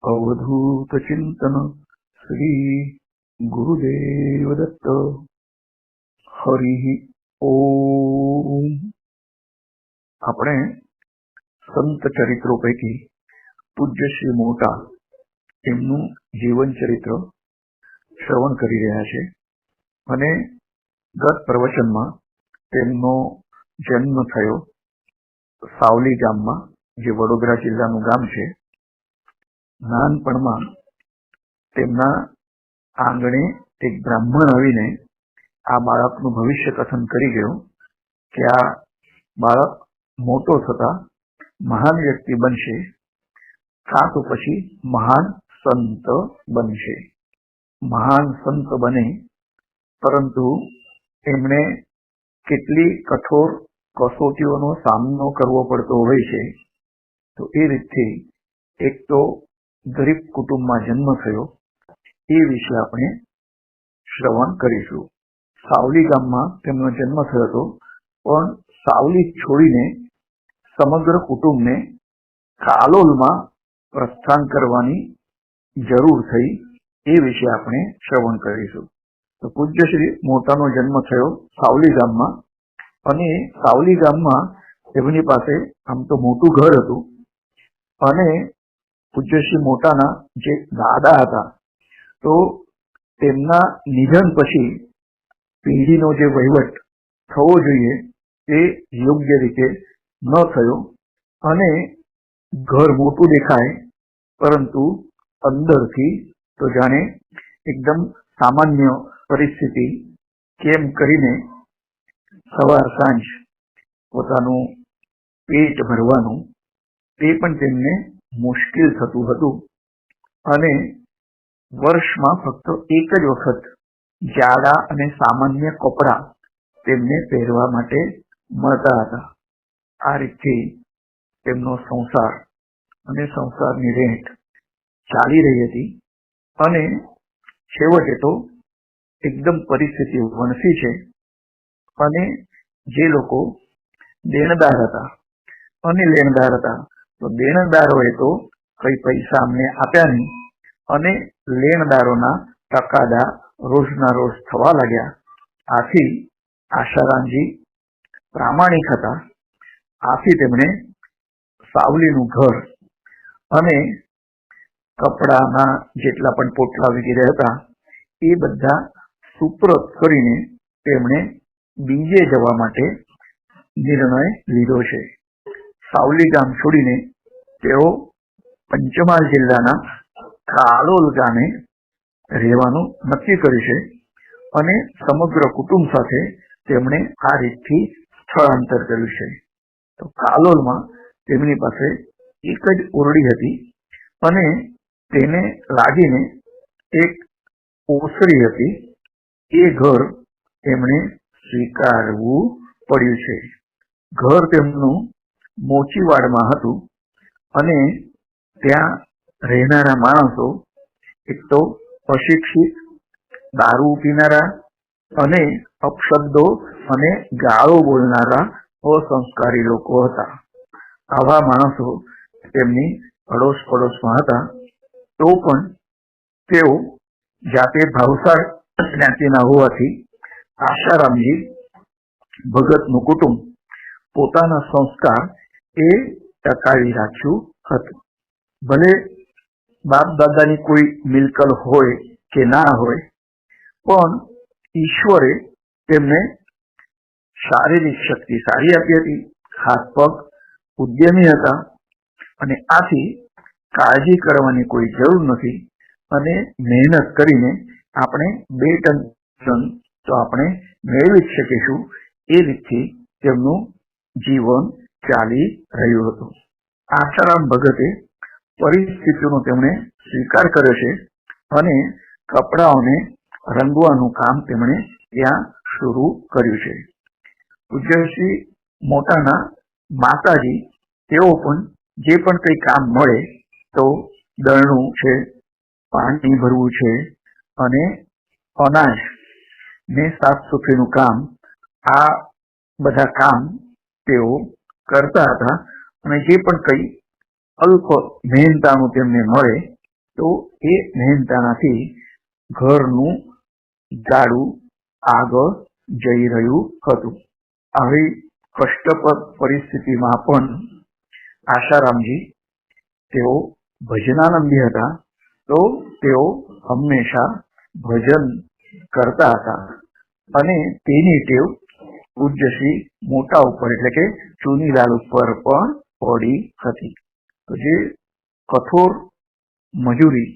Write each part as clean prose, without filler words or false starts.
अवधूत चिंतन श्री गुरुदेव दत्त। हरि ओम। આપણે સંત ચરિત્રો પૈકી પૂજ્ય શ્રી મોટા એમનું જીવન ચરિત્ર શ્રવણ કરી રહ્યા છે અને ગત પ્રવચનમાં તેમનો જન્મ થયો સાવલી ગામમાં, જે વડોદરા જિલ્લાનું ગામ છે. નાનપણમાં તેમના આંગણે એક બ્રાહ્મણ આવીને આ બાળકનું ભવિષ્ય કથન કરી ગયો કે આ બાળક મોટો થતા મહાન વ્યક્તિ બનશે, કાં તો પછી મહાન સંત બનશે. મહાન સંત બને, પરંતુ એમણે કેટલી કઠોર કસોટીઓનો સામનો કરવો પડતો હોય છે. તો એ રીતથી એક તો ગરીબ કુટુંબમાં જન્મ થયો, એ વિશે આપણે શ્રવણ કરીશું. સાવલી ગામમાં તેમનો જન્મ થયો હતો, પણ સાવલી છોડીને સમગ્ર કુટુંબને કાલોલમાં પ્રસ્થાન કરવાની જરૂર થઈ, એ વિશે આપણે શ્રવણ કરીશું. તો પૂજ્ય શ્રી મોટાનો જન્મ થયો સાવલી ગામમાં, અને સાવલી ગામમાં એમની પાસે આમ તો મોટું ઘર હતું, અને પૂજ્ય શ્રી મોટાના જે દાદા હતા, તો તેમના નિધન પછી પેઢીનો જે વહીવટ થવો જોઈએ એ યોગ્ય રીતે ન થયો, અને ઘર મોટું દેખાય પરંતુ અંદરથી તો જાણે એકદમ સામાન્ય પરિસ્થિતિ. કેમ કરીને સવાર સાંજ પોતાનું પેટ ભરવાનું તે પણ તેમને મુશ્કેલ થતું હતું, અને વર્ષમાં ફક્ત એક જ વખત જાડા અને સામાન્ય કપડા તેમને પહેરવા માટે મળતા હતા. આ રીતથી તેમનો સંસાર અને સંસારની રેટ ચાલી રહી હતી, અને છેવટે તો એકદમ પરિસ્થિતિ વણસી છે. અને જે લોકો દેણદાર હતા અને લેણદાર હતા, તો દેણદારોએ તો કઈ પૈસા અમને આપ્યા નહીં, અને લેણદારોના ટકાદા રોજના રોજ થવા લાગ્યા. આથી આશારામજી પ્રામાણિક હતા, આથી તેમણે સાવલીનું ઘર અને કપડાના જેટલા પણ પોટલા વગેરે હતા એ બધા સુપ્રત કરીને તેમણે બીજે જવા માટે નિર્ણય લીધો છે. સાવલી ગામ છોડીને તેઓ પંચમહાલ જિલ્લાના કાલોલ ગામે રહેવાનું નક્કી કર્યું છે, અને સમગ્ર કુટુંબ સાથે તેમણે આ રીતથી સ્થળાંતર કર્યું છે. તો કાલોલમાં તેમની પાસે એક જ ઓરડી હતી, અને તેને લાગીને એક ઓસરી હતી. એ ઘર એમણે સ્વીકારવું પડ્યું છે. ઘર તેમનું મોચીવાડમાં હતું, અને ત્યાં રહેનારા માણસો એક તો અશિક્ષિત, દારૂ પીનારા અને અપશબ્દો અને ગાળો બોલનારા અસંસ્કારી લોકો હતા. આવા માણસો તેમની અડોશ પડોશમાં હતા. તો પણ તેઓ જાતે ભાવસાર જ્ઞાતિના હોવાથી આશારામજી ભગતનું કુટુંબ પોતાના સંસ્કાર એ ટકાવી રાખ્યું હતું. ભલે બાપ દાદાની કોઈ મિલકત હોય કે ના હોય, પણ ઈશ્વરે તેમને શારીરિક શક્તિ સારી આપી હતી, હાથ પગ ઉદ્યમી હતા, અને આથી કાળજી કરવાની કોઈ જરૂર નથી. અને મહેનત કરીને આપણે 2 ટન તો આપણે મેળવી જ શકીશું, એ રીતથી તેમનું જીવન ચાલી રહ્યું હતું. આશારામ ભગતે પરિસ્થિતિનો તેમણે સ્વીકાર કર્યો છે, અને કપડાઓને રંગવાનું કામ તેમણે ત્યાં શરૂ કર્યું છે. પૂજ્ય શ્રી મોટાના માતાજી તેઓ પણ જે પણ કંઈ કામ મળે, તો દળનું છે, પાણી ભરવું છે, અને અનાજ ને સાફ સુથરીનું કામ, આ બધા કામ તેઓ કરતા હતા. અને જે પણ કંઈ અલ્પ મહેનતાનું તેમને મળે તો એ મહેનતાણાથી ઘરનું ગાડું આગળ જઈ રહ્યું હતું. આવી કષ્ટપ્રદ પરિસ્થિતિમાં પણ આશારામજી તેઓ ભજનાનંદી હતા, તો તેઓ હંમેશા ભજન કરતા હતા અને તેની ટેવ પૂજ્ય શ્રી મોટા ઉપર એટલે કે ચુનીલાલ ઉપર પણ પડી હતી. તો જે કઠોર મજૂરી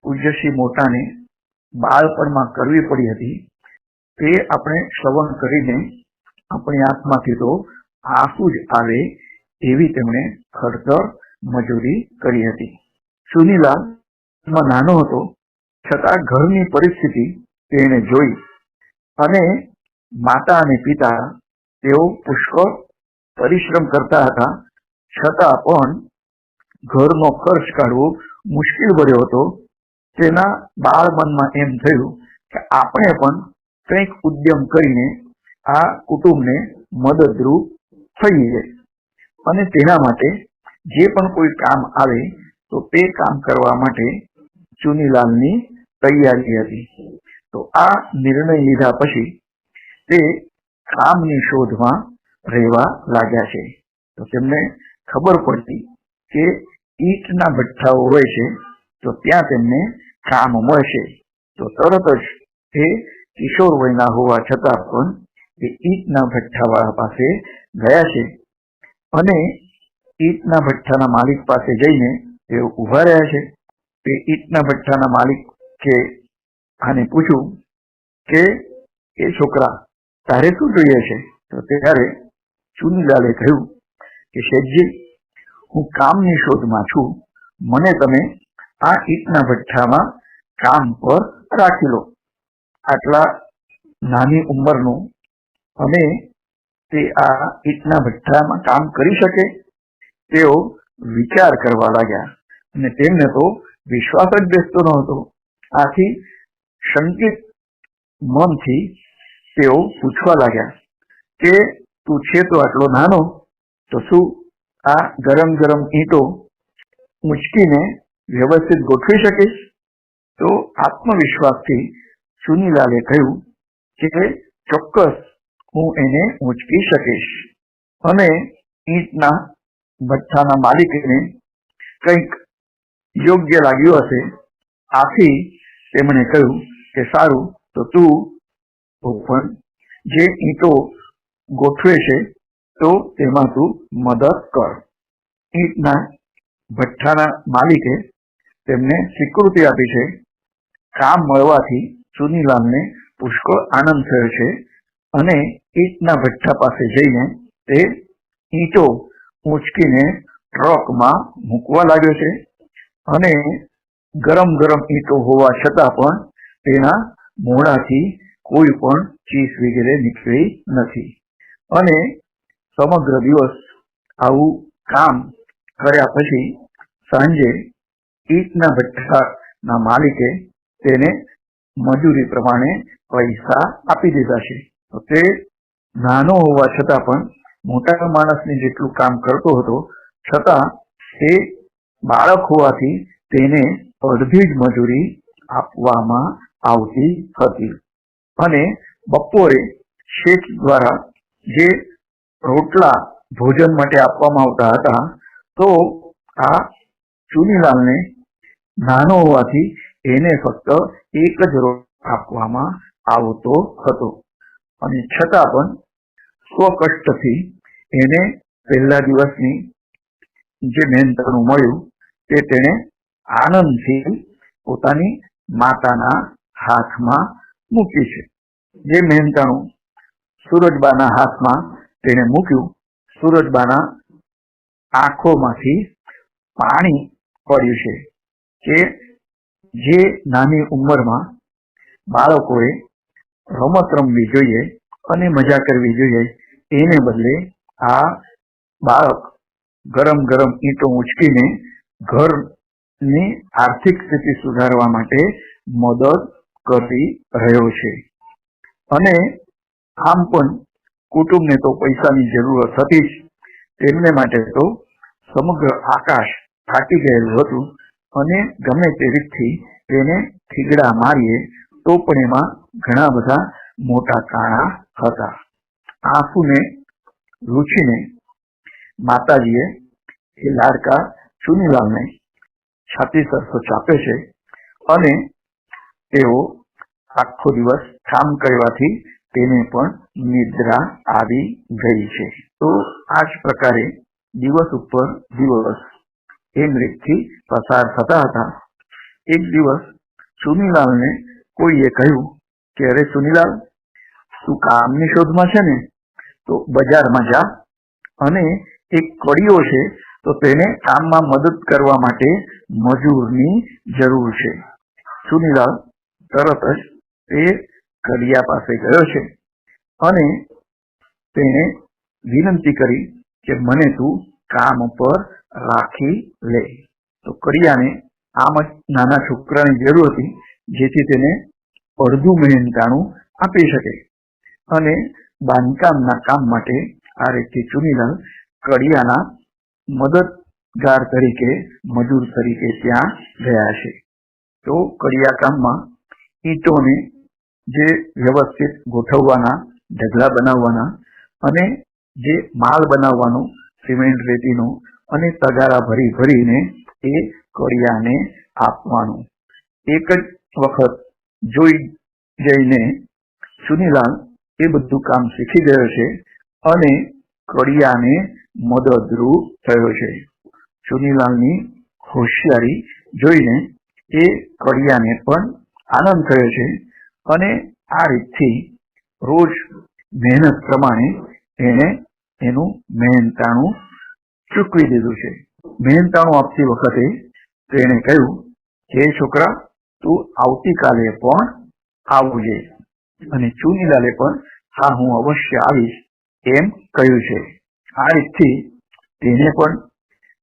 પૂજ્ય શ્રી મોટાને બાળપણમાં કરવી પડી હતી તે આપણે શ્રવણ કરીને આપણી આંખમાંથી તો આંસુ જ આવે એવી તેમણે ખડતર મજૂરી કરી હતી. ચુનીલાલ નાનો હતો છતાં ઘરની પરિસ્થિતિ તેણે જોઈ અને માતા અને પિતા તેઓ પુષ્કળ પરિશ્રમ કરતા હતા, છતાં પણ ઘરનો ખર્ચ કાઢવો મુશ્કેલ બન્યો હતો. તેના બાળ મનમાં એમ થયું કે આપણે પણ કંઈક ઉદ્યમ કરીને આ કુટુંબને મદદરૂપ થઈએ અને તેના માટે જે પણ કોઈ કામ આવે તો તે કામ કરવા માટે ચુનીલાલની તૈયારી હતી. તો આ નિર્ણય લીધા પછી તે કામની શોધમાં રહેવા લાગ્યા છે. તો તેમને ખબર પડતી કે ઈંટના ભઠ્ઠાઓ હોય છે તો ત્યાં તેમને કામ મળશે. તો તરત જ તે કિશોર વયના હોવા છતાં પણ તે ઈંટના ભઠ્ઠાવાળા પાસે ગયા છે અને ઈંટના ભઠ્ઠાના માલિક પાસે જઈને તેઓ ઉભા રહ્યા છે. તે ઈંટના ભઠ્ઠાના માલિકે આને પૂછ્યું કે એ છોકરા તારે શું જોઈએ છે? તો ત્યારે ચુનીલાલે કહ્યું કે શેઠજી, હું કામની શોધમાં છું, મને તમે આ ઈંટના ભઠ્ઠામાં કામ પર રાખી લો. આટલા નાની ઉંમરનું અને તે આ ઈંટના ભઠ્ઠામાં કામ કરી શકે? તેઓ વિચાર કરવા લાગ્યા અને તેમને તો વિશ્વાસ જ બેસતો ન હતો. આથી શંકિત મનથી તેઓ પૂછવા લાગ્યા કે તું છે તો આટલો નાનો, તો શું આ ગરમ ગરમ ઈંટો ઉંચકીને વ્યવસ્થિત ગોઠવી શકીશ? તો આત્મવિશ્વાસથી ચુનીલાલે કહ્યું કે ચોક્કસ હું એને ઉંચકી શકીશ. અને ઈંટના ભઠ્ઠાના માલિકને કંઈક યોગ્ય લાગ્યું હશે, આથી તેમણે કહ્યું કે સારું, તો તું પણ જે ઈંટો ગોઠવે છે તો તેમાં તું મદદ કર. ઈંટના ભઠ્ઠાના માલિકે તેમને સ્વીકૃતિ આપી છે. કામ મળવાથી ચુનીલાલને પુષ્કળ આનંદ થયો છે અને ઈંટના ભઠ્ઠા પાસે જઈને તે ઈંટો ઉંચકીને ટ્રકમાં મૂકવા લાગ્યો છે અને ગરમ ગરમ ઈંટો હોવા છતાં પણ તેના મોઢાથી કોઈ પણ ચીસ વગેરે નીકળી નથી. અને સમગ્ર દિવસ આવું કામ કર્યા પછી સાંજે ઈંટના ભઠ્ઠાના માલિકે તેને મજૂરી પ્રમાણે પૈસા આપી દીધા છે. તો તે નાનો હોવા છતાં પણ મોટા માણસને જેટલું કામ કરતો હતો, છતાં તે બાળક હોવાથી તેને અડધી જ મજૂરી આપવામાં આવતી હતી. અને બપોરે શેઠ દ્વારા જે રોટલા ભોજન માટે આપવામાં આવતા હતા, તો આ ચુનીલાલને નાનો હોવાથી એને ફક્ત એક જ રોટલો આપવામાં આવતો હતો. અને છતાં પણ સ્વકષ્ટથી એને પહેલા દિવસની જે મહેનતાણું મળ્યું તે તેણે આનંદથી પોતાની માતાના હાથમાં મૂકી છે. જે મહેનતાણું સુરજબાના હાથમાં તેણે મૂક્યું, સુરજબાના આંખોમાંથી પાણી પડ્યું છે કે જે નાની ઉંમરમાં બાળકોએ રમત રમવી જોઈએ અને મજા કરવી જોઈએ, એને બદલે આ બાળક ગરમ ગરમ ઈંટો ઉંચકીને ઘરની આર્થિક સ્થિતિ સુધારવા માટે મદદ કરી રહ્યો છે. અને આમ પણ કુટુંબને તો પૈસાની જરૂરત હતી જ, તેમને માટે તો સમગ્ર આકાશ ફાટી ગયેલું હતું અને ગમે તે રીતથી તેને થીગડા મારીએ તો પણ એમાં ઘણા બધા મોટા કાણા હતા. આંસુને લૂછીને માતાજીએ એ લાડકા ચુનીલાલને છાતી સરસો ચાપે છે અને તેઓ આખો દિવસ કામ કરવાથી તેને પણ નિદ્રા આવી ગઈ છે. તો આ જ પ્રકારે દિવસ ઉપર દિવસ એમ રીતથી પસાર થતા હતા. એક દિવસ ચુનીલાલને કોઈએ કહ્યું કે અરે ચુનીલાલ, તું કામની શોધમાં છે ને, તો બજારમાં જા અને એક કડિયો છે તો તેને કામમાં મદદ કરવા માટે મજૂરની જરૂર છે. ચુનીલાલ તરત જ તે કડિયા પાસે ગયો છે અને તેણે વિનંતી કરી કે મને તું કામ પર રાખી લે. તો કડિયાને આમ જ નાના છોકરાની જરૂર હતી, જેથી તેને અડધું મહેનતાણું આપી શકે અને બાંધકામના કામ માટે આ રીતે ચુનીલાલ કડિયાના મદદગાર તરીકે, મજૂર તરીકે ત્યાં ગયા છે. તો કડિયા કામમાં ઈંટોને જે વ્યવસ્થિત ગોઠવવાના, ઢગલા બનાવવાના અને જે માલ બનાવવાનો સિમેન્ટ રેતીનો અને તગારા ભરી ભરીને એ કડિયાને આપવાનું. એક જ વખત જોઈ જઈને ચુનીલાલ એ બધું કામ શીખી ગયો છે અને કડિયાને મદદરૂપ થયો છે. ચુનીલાલની હોશિયારી જોઈને એ કડિયાને પણ આનંદ થયો છે અને આ રીતથી રોજ મહેનત પ્રમાણે એને એનું મહેનતાણું ચૂકવી દીધું છે. મહેનતાણું આપતી વખતે તેણે કહ્યું કે છોકરા, તું આવતીકાલે પણ આવજે. અને ચુનીલાલે પણ હા, હું અવશ્ય આવીશ એમ કહ્યું છે. આ રીતથી તેને પણ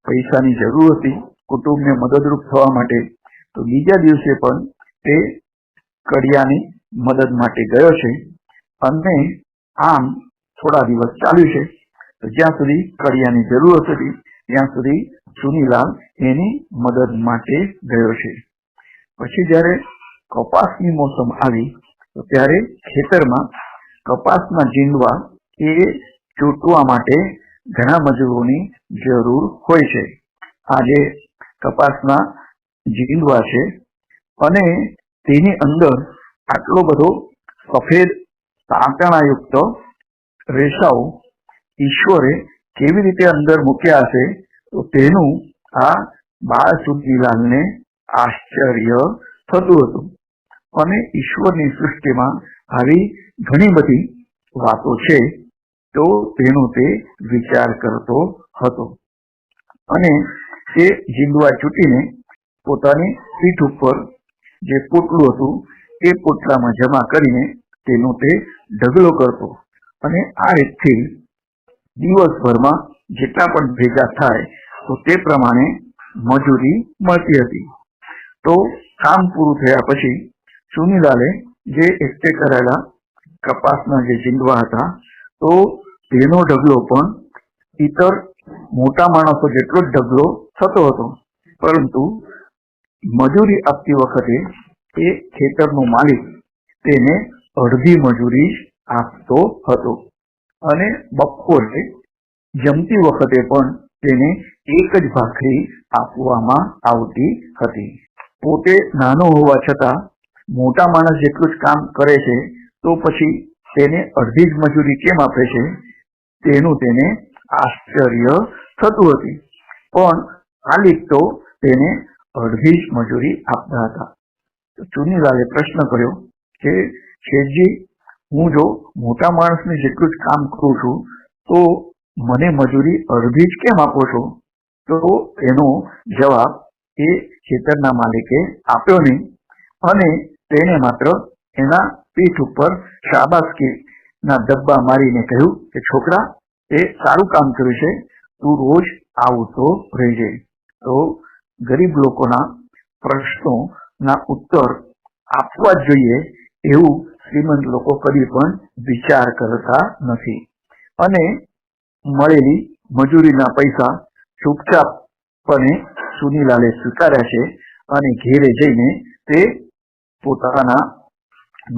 પૈસાની જરૂર હતી કુટુંબને મદદરૂપ થવા માટે. તો બીજા દિવસે પણ તે કડિયાની મદદ માટે ગયો છે અને આમ થોડા દિવસ ચાલ્યું છે. તો જ્યાં સુધી કડિયાની જરૂર હતી ત્યાં સુધી ચુનીલાલ એની મદદ માટે ગયો છે. પછી જ્યારે કપાસની મોસમ આવી તો ત્યારે ખેતરમાં કપાસના જીંડવા એ ચૂંટવા માટે ઘણા મજૂરોની જરૂર હોય છે. આ જે કપાસના જીંડવા છે અને તેની અંદર આટલો બધો સફેદ તાંતણાયુક્ત રેસાઓ ઈશ્વરે કેવી રીતે અંદર મૂક્યા હશે, તો તેનું આ બાળ ચુનીલાલને આશ્ચર્ય થતું હતું. અને ઈશ્વરની સૃષ્ટિમાં આવી ઘણી બધી વાતો છે, તો તેનો તે વિચાર કરતો હતો અને તે જીંડવા ચૂંટીને પોતાની પીઠ ઉપર જે પોટલું હતું એ પોટલામાં જમા કરીને તેનો તે ઢગલો કરતો અને આ રીતથી દિવસભરમાં જેટલા પણ ભેગા થાય તો તે પ્રમાણે મજૂરી મળતી હતી. તો કામ પૂરું થયા પછી ચુનીલાલે જે એકઠે કરેલા કપાસના જે જીંડવા હતા તો તેનો ઢગલો પણ ઇતર મોટા માણસો જેટલો જ ઢગલો થતો હતો. પરંતુ મજૂરી આપતી વખતે એ ખેતરનો માલિક તેને અડધી મજૂરી આપતો હતો અને બપોરે જમતી વખતે પણ તેને એક જ ભાખરી આપવામાં આવતી હતી. પોતે નાનો હોવા છતાં મોટા માણસ જેટલું જ કામ કરે છે તો પછી તેને અડધી જ મજૂરી કેમ આપે છે, તેનું તેને આશ્ચર્ય થતું હતું. પણ માલિક તો તેને અડધી જ મજૂરી આપતા હતા. ચુનીલાલે પ્રશ્ન કર્યો કે શેઠજી, હું જો મોટા માણસને જેટલું જ કામ કરું છું તો મને મજૂરી અડધી જ કેમ આપો છો? તો એનો જવાબ એ ખેતરના માલિકે આપ્યો નહીં અને તેને માત્ર એના પીઠ ઉપર શાબાશકીના ડબ્બા મારીને કહ્યું કે છોકરા, એ સારું કામ કર્યું છે, તું રોજ આવતો રહેજે. તો ગરીબ લોકોના પ્રશ્નોના ઉત્તર આપવા જ જોઈએ એવું શ્રીમંત લોકો કદી પણ વિચાર કરતા નથી અને મળેલી મજૂરીના પૈસા ચૂપચાપપણે સુનીલાલે સ્વીકાર્યા છે અને ઘેરે જઈને તે પોતાના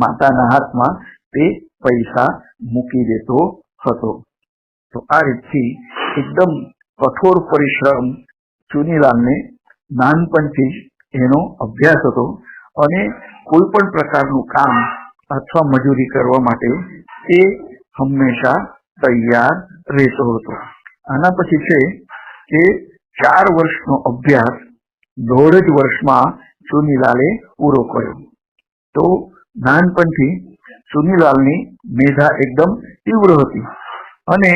માતાના હાથમાં તે પૈસા મૂકી દેતો હતો. તો આ રીતથી એકદમ કઠોર પરિશ્રમ ચુનીલાલને નાનપણથી જ એનો અભ્યાસ હતો અને કોઈ પણ પ્રકારનું કામ અથવા મજૂરી કરવા માટે તે હંમેશા તૈયાર રહેતો હતો. આના પછી છે કે 4 વર્ષનો અભ્યાસ 1.5 જ વર્ષમાં ચુનીલાલે પૂરો કર્યો. તો નાનપણથી ચુનીલાલની મેધા એકદમ તીવ્ર હતી અને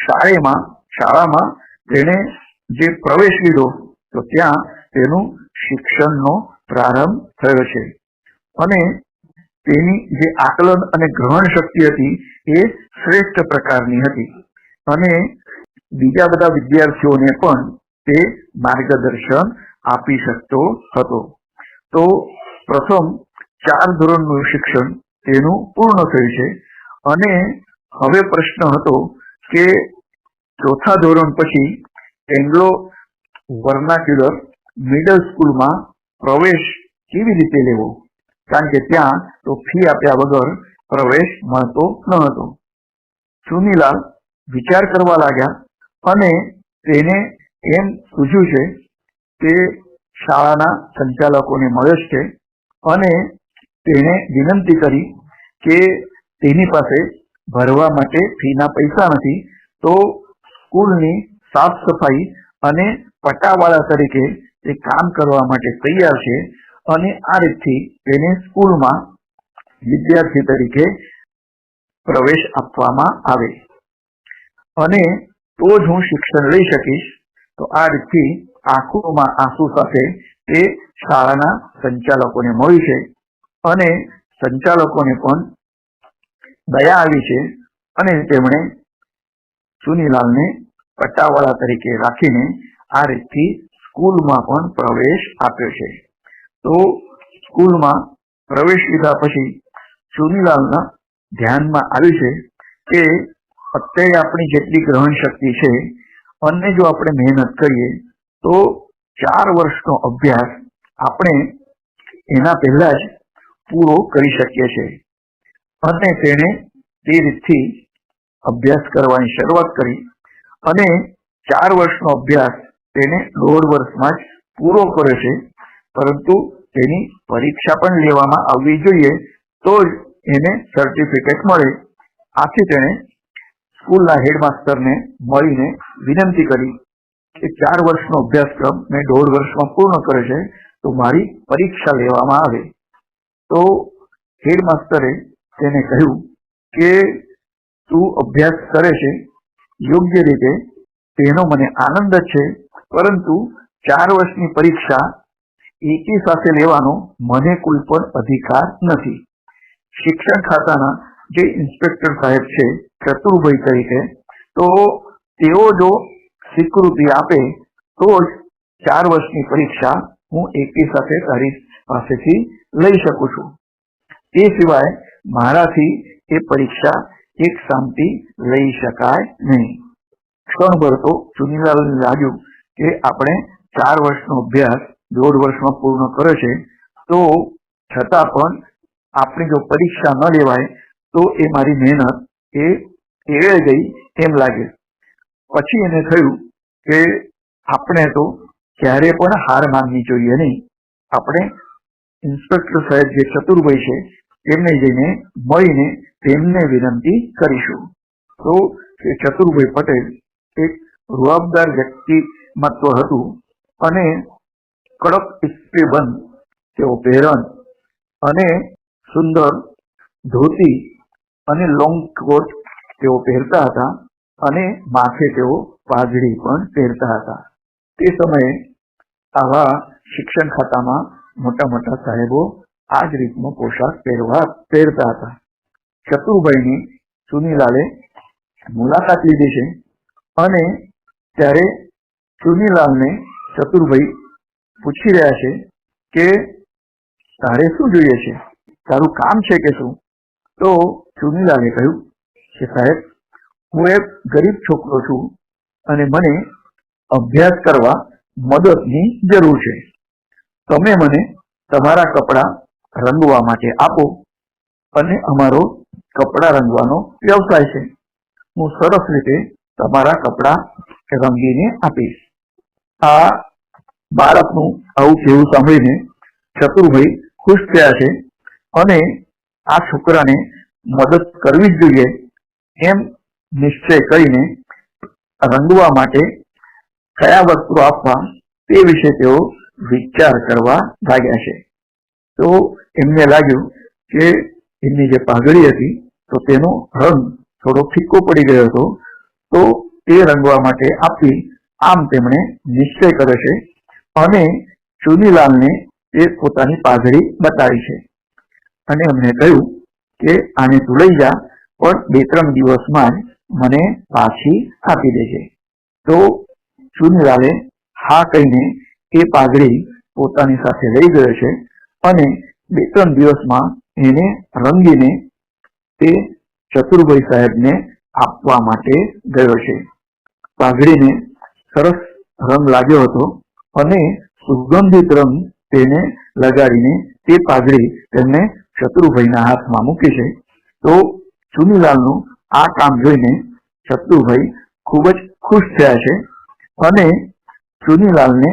શાળામાં તેણે જે પ્રવેશ લીધો તો ત્યાં તેનું શિક્ષણનો પ્રારંભ થયો છે અને તેની જે આકલન અને ગ્રહણ શક્તિ હતી એ શ્રેષ્ઠ પ્રકારની હતી અને બીજા બધા વિદ્યાર્થીઓને પણ તે માર્ગદર્શન આપી શકતો હતો. તો પ્રથમ 4 ધોરણનું શિક્ષણ તેનું પૂર્ણ થયું છે અને હવે પ્રશ્ન હતો કે 4થા ધોરણ પછી એંગ્લો વર્નાક્યુલર મિડલ સ્કૂલમાં પ્રવેશ કેવી રીતે લેવો, કારણ કે ત્યાં તો ફી આપ્યા વગર પ્રવેશ મળતો ન હતો. ચુનીલાલ વિચાર કરવા લાગ્યા અને તેને એમ સૂઝ્યું છે કે શાળાના સંચાલકોને મળ્યો છે અને તેણે વિનંતી કરી કે તેની પાસે ભરવા માટે ફીના પૈસા નથી, તો સ્કૂલની સાફ સફાઈ અને પટાવાળા તરીકે તે કામ કરવા માટે તૈયાર છે અને આ રીતથી તેને સ્કૂલમાં વિદ્યાર્થી તરીકે પ્રવેશ આપવામાં આવે અને તો જ હું શિક્ષણ લઈ શકીશ. તો આ રીતથી આંખોમાં આંસુ સાથે તે શાળાના સંચાલકોને મળ્યું છે અને સંચાલકોને પણ દયા આવી છે અને તેમણે ચુનીલાલને પટ્ટાવાળા તરીકે રાખીને આ રીતથી સ્કૂલમાં પણ પ્રવેશ આપ્યો છે. તો સ્કૂલમાં પ્રવેશ લીધા પછી ચુનીલાલના ધ્યાનમાં આવ્યું છે કે અત્યારે આપણી જેટલી ગ્રહણ શક્તિ છે અને જો આપણે મહેનત કરીએ તો 4 વર્ષનો અભ્યાસ આપણે એના પહેલા જ પૂરો કરી શકીએ છીએ અને તેણે તે રીતથી અભ્યાસ કરવાની શરૂઆત કરી અને 4 વર્ષનો અભ્યાસ તેને 1.5 વર્ષમાં જ પૂરો કર્યો છે. પરંતુ તેની પરીક્ષા પણ લેવામાં આવવી જોઈએ તો જ એને સર્ટિફિકેટ મળે. આથી તેણે સ્કૂલના હેડમાસ્ટરને મળીને વિનંતી કરી કે 4 વર્ષનો અભ્યાસક્રમ મેં 1.5 વર્ષમાં પૂર્ણ કર્યો છે, તો મારી પરીક્ષા લેવામાં આવે. તો હેડમાસ્ટરે તેને કહ્યું કે તું અભ્યાસ કરે છે યોગ્ય રીતે, તેનો મને આનંદ જ છે, પરંતુ 4 વર્ષની પરીક્ષા એકી સાથે લેવાનો મને કોઈ પણ અધિકાર નથી. શિક્ષણ ખાતાના જે ઇન્સ્પેક્ટર સાહેબ છે ચતુરભાઈ તરીકે, તો તેઓ જો સ્વીકૃતિ આપે તો જ 4 વર્ષની પરીક્ષા હું એકી સાથે તારી પાસેથી લઈ શકું છું. તે સિવાય મારાથી એ પરીક્ષા એક સામટી લઈ શકાય નહીં. ક્ષણભર તો ચુનીલાલને લાગ્યું કે આપણે 4 વર્ષનો અભ્યાસ 1.5 વર્ષમાં પૂર્ણ કર્યો છે, તો છતાં પણ આપણી જો પરીક્ષા ન લેવાય તો એ મારી મહેનત એ એળે ગઈ એમ લાગે. પછી એને થયું કે આપણે તો ક્યારે પણ હાર માનવી જોઈએ નહીં. આપણે ઇન્સ્પેક્ટર સાહેબ જે ચતુરભાઈ છે તેમને જઈને મળીને તેમને વિનંતી કરીશું. તો એ ચતુરભાઈ પટેલ એક રૂઆબદાર વ્યક્તિમત્વ હતું અને કડક ઇસ્ત્રી બંધ તેઓ પહેરન અને સુંદર ધોતી અને લોંગ કોટ તેઓ પહેરતા હતા અને માથે તેઓ પાઘડી પણ પહેરતા હતા. તે સમયે આવા શિક્ષણ ખાતામાં મોટા મોટા સાહેબો આ જ રીતનો પોશાક પહેરતા હતા. ચતુરભાઈની ચુનીલાલે મુલાકાત લીધી છે અને ત્યારે ચુનીલાલને ચતુરભાઈ પૂછી રહ્યા છે કે તારે શું જોઈએ છે, તારું કામ છે કે શું? તો ચુનીલાલે કહ્યું કે સાહેબ, હું એક ગરીબ છોકરો છું અને મને અભ્યાસ કરવા મદદની જરૂર છે. તમે મને તમારા કપડાં રંગવા માટે આપો અને અમારો કપડાં રંગવાનો વ્યવસાય છે. હું સરસ રીતે તમારા કપડાં રંગીને આપીશ. આ બાળકનું આવું કહેવું સાંભળીને ચતુરભાઈ ખુશ થયા છે અને આ છોકરાને મદદ કરવી જ જોઈએ એમ નિશ્ચય કરીને રંગવા માટે કયા વસ્ત્રો આપવા તે વિશે તેઓ વિચાર કરવા લાગ્યા છે. તો એમને લાગ્યું કે એમની જે પાઘડી હતી તો તેનો રંગ થોડો ફીકો પડી ગયો હતો, તો તે રંગવા માટે આપી આમ તેમણે નિશ્ચય કર્યો છે અને ચુનીલાલને તે પોતાની પાઘડી બતાવી છે અને એમને કહ્યું કે આને તું લઈ જા, પણ 2-3 દિવસમાં જ મને પાછી આપી દેજે. તો ચુનીલાલે હા કહીને એ પાઘડી પોતાની સાથે લઈ ગયો છે અને 2-3 દિવસમાં એને રંગીને તે ચતુરભાઈ સાહેબને આપવા માટે ગયો છે. પાઘડીને સરસ રંગ લાગ્યો હતો અને સુગંધિત રંગ તેને લગાડીને તે પાઘડી તેમને ચતુરભાઈના હાથમાં મૂકી છે. તો ચુનીલાલનું આ કામ જોઈને ચતુરભાઈ ખૂબ જ ખુશ થયા છે અને ચુનીલાલને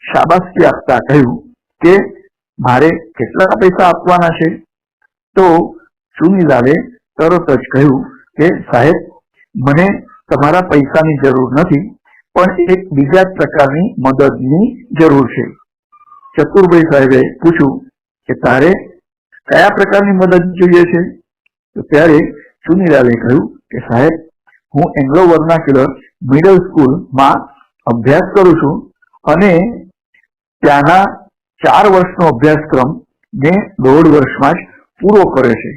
શાબાશી આપતા કહ્યું કે મારે કેટલા પૈસા આપવાના છે? તો ચુનીલાલે તરત જ કહ્યું કે સાહેબ, મને તમારા પૈસાની જરૂર નથી, પણ એક બીજા પ્રકારની મદદની જરૂર છે. ચતુરભાઈ સાહેબે પૂછ્યું કે તારે કયા પ્રકારની મદદ જોઈએ છે? તો ત્યારે ચુનીલાલે કહ્યું કે સાહેબ, હું એંગ્લો વર્નાક્યુલર મિડલ સ્કૂલમાં અભ્યાસ કરું છું અને ત્યાંના 4 વર્ષનો અભ્યાસક્રમ મેં 1.5 વર્ષમાં જ પૂરો કર્યો છે.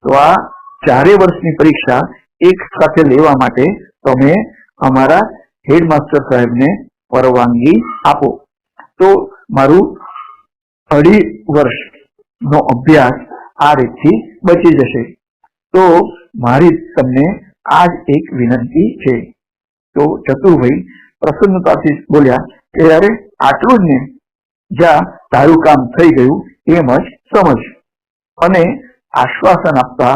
તો આ 4 વર્ષની પરીક્ષા એક સાથે લેવા માટે તમે અમારા હેડમાસ્ટર સાહેબને પરવાનગી આપો, તો મારું 2.5 વર્ષનો અભ્યાસ આ રીતથી બચી જશે. તો મારી તમને આ જ એક વિનંતી છે. તો ચતુરભાઈ પ્રસન્નતાથી બોલ્યા કે અરે આટલું જ ને, જા તારું કામ થઈ ગયું એમ જ સમજ. અને આશ્વાસન આપતા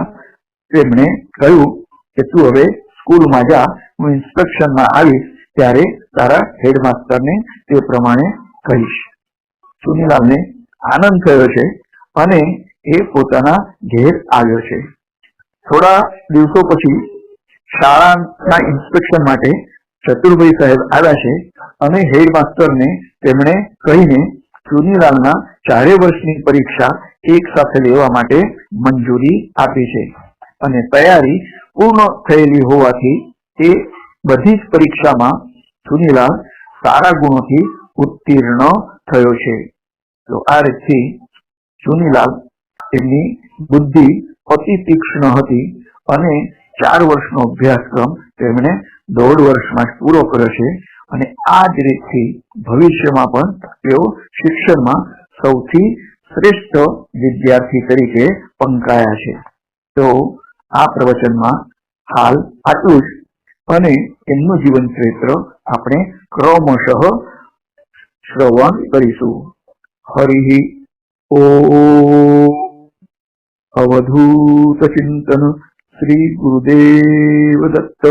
તેમણે કહ્યું કે તું હવે સ્કૂલમાં જા, હું ઇન્સ્પેક્શનમાં આવીશ ત્યારે તારા હેડમાસ્ટરને તે પ્રમાણે કહીશ. ચુનીલાલને આનંદ થયો છે અને એ પોતાના ઘેર આવ્યો છે. થોડા દિવસો પછી શાળાના ઇન્સ્પેક્શન માટે ચતુરભાઈ સાહેબ આવ્યા છે અને હેડમાસ્ટરને તેમણે કહીને ચુનીલાલના 4 વર્ષની પરીક્ષા એક સાથે લેવા માટે મંજૂરી આપી છે અને તૈયારી પૂર્ણ થયેલી હોવાથી તે બધી જ પરીક્ષામાં ચુનીલાલ સારા ગુણોથી ઉત્તીર્ણ થયો છે. તો આ રીતથી ચુનીલાલ એમની બુદ્ધિ અતિ તીક્ષ્ણ હતી અને 4 વર્ષનો અભ્યાસક્રમ તેમણે 1.5 વર્ષમાં જ પૂરો કર્યો છે અને આ જ રીતથી ભવિષ્યમાં પણ તેઓ શિક્ષણમાં સૌથી શ્રેષ્ઠ વિદ્યાર્થી તરીકે પંકાયા છે. તો આ પ્રવચનમાં હાલ આટલું જ અને એમનું જીવન ચરિત્ર આપણે ક્રમશઃ શ્રવણ કરીશું. હરિ ઓમ. અવધૂત ચિંતન શ્રી ગુરુદેવ દત્ત.